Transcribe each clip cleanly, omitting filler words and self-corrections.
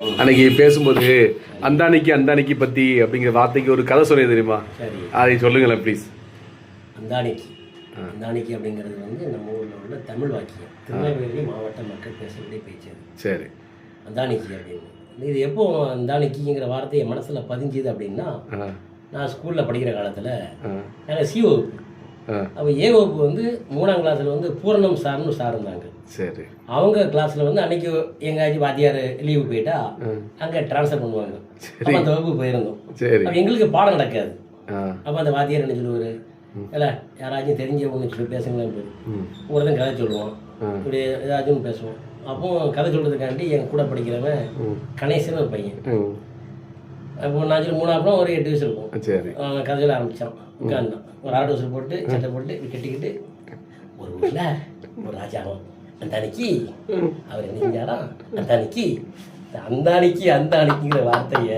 அன்னைக்கு பேசும்போது அந்தானிக்கு பத்தி அப்படிங்கிற வார்த்தைக்கு ஒரு கதை சொன்னது தெரியுமா? சரி, அதை சொல்லுங்களேன் ப்ளீஸ். அந்தானிக்கு அப்படிங்கிறது வந்து நம்ம ஊரில் உள்ள தமிழ் வாக்கியம். திருநெல்வேலி மாவட்ட மக்கள் பேசக்கூடிய பேச்சு. சரி, அந்தானிக்கு அப்படின்னு இது எப்போ அந்தானிக்குங்கிற வார்த்தை என் மனசில் பதிஞ்சுது அப்படின்னா, நான் ஸ்கூலில் படிக்கிற காலத்தில் எனக்கு சி வகுப்பு, அப்போ ஏ வகுப்பு வந்து 3ஆம் கிளாஸில் வந்து பூரணம் சார்னு சார் இருந்தாங்க. சரி, அவங்க கிளாஸில் வந்து அன்னைக்கு எங்கேயாச்சும் வாத்தியார் லீவு போயிட்டா அங்கே ட்ரான்ஸ்ஃபர் பண்ணுவாங்க. அப்போ அந்த வகுப்பு போயிருந்தோம். அப்போ எங்களுக்கு பாடம் நடக்காது. அப்போ அந்த வாத்தியார் என்ன சொல்லுவார், இல்லை யாராச்சும் தெரிஞ்சவங்க சொல்லி பேசுங்களேன் போய் ஒருத்தன் கதை சொல்லுவான், இப்படி ஏதாச்சும் பேசுவோம். அப்போ கதை சொல்கிறதுக்காண்டி என் கூட படிக்கிறவன் கணேசன் ஒரு பையன். அப்போ நான் சொல்லி 3ஆம் ஒரு 8 வயசு இருக்கும். அவன் கதை சொல்ல ஆரம்பித்தான். உட்காந்தான் ஒரு ஆடு வசூல் போட்டு சட்டை போட்டு கட்டிக்கிட்டு, ஒரு ஊரில் ஒரு ராஜாவும் அந்த அன்னைக்கு அவர் என்ன செஞ்சாராம், அந்த அன்னைக்குங்கிற வார்த்தையை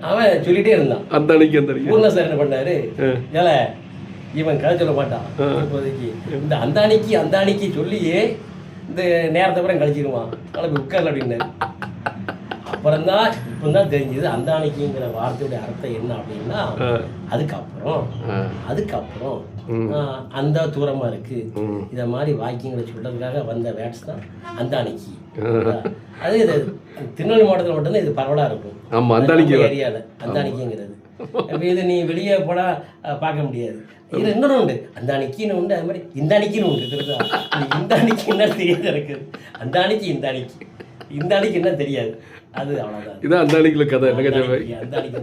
அவன் சொல்லிட்டே இருந்தான். பூர்ண சார் என்ன பண்ணாரு, ஏல இவன் கதை சொல்ல மாட்டான் இப்போதைக்கு, இந்த அந்த அன்னைக்கு சொல்லியே இந்த நேரத்தை அப்புறம் கழிச்சிடுவான், ஆனால் உட்கார்ல அப்படின்னாரு. அப்புறம்தான் இப்போ தான் தெரிஞ்சது அந்த அன்னைக்குங்கிற வார்த்தையுடைய அர்த்தம் என்ன அப்படின்னா, அதுக்கப்புறம் அந்த தூரமா இருக்கு, இதை மாதிரி வாக்கியங்களை சொல்றதுக்காக வந்த வேர்ட்ஸ் தான் அந்த அன்னைக்கு. அது இது திருநெல்வேலி மாவட்டத்தில் மட்டும்தான் இது பரவலா இருக்கும் ஏரியாவில் அந்த அன்னைக்குங்கிறது. இப்போ இது நீ வெளியே போனா பார்க்க முடியாது. இது இன்னொன்று உண்டு, அந்த அன்னைக்குன்னு உண்டு, அது மாதிரி இந்த அன்னைக்குன்னு உண்டு. தெரியுதா? இந்த அன்னைக்கு என்ன தெரியாது எனக்கு, இந்த அன்னைக்கு என்ன தெரியாது. அது அவ்வளோதான். இதான் அந்த அன்னைக்குள்ள கதை. அந்த அன்னைக்கு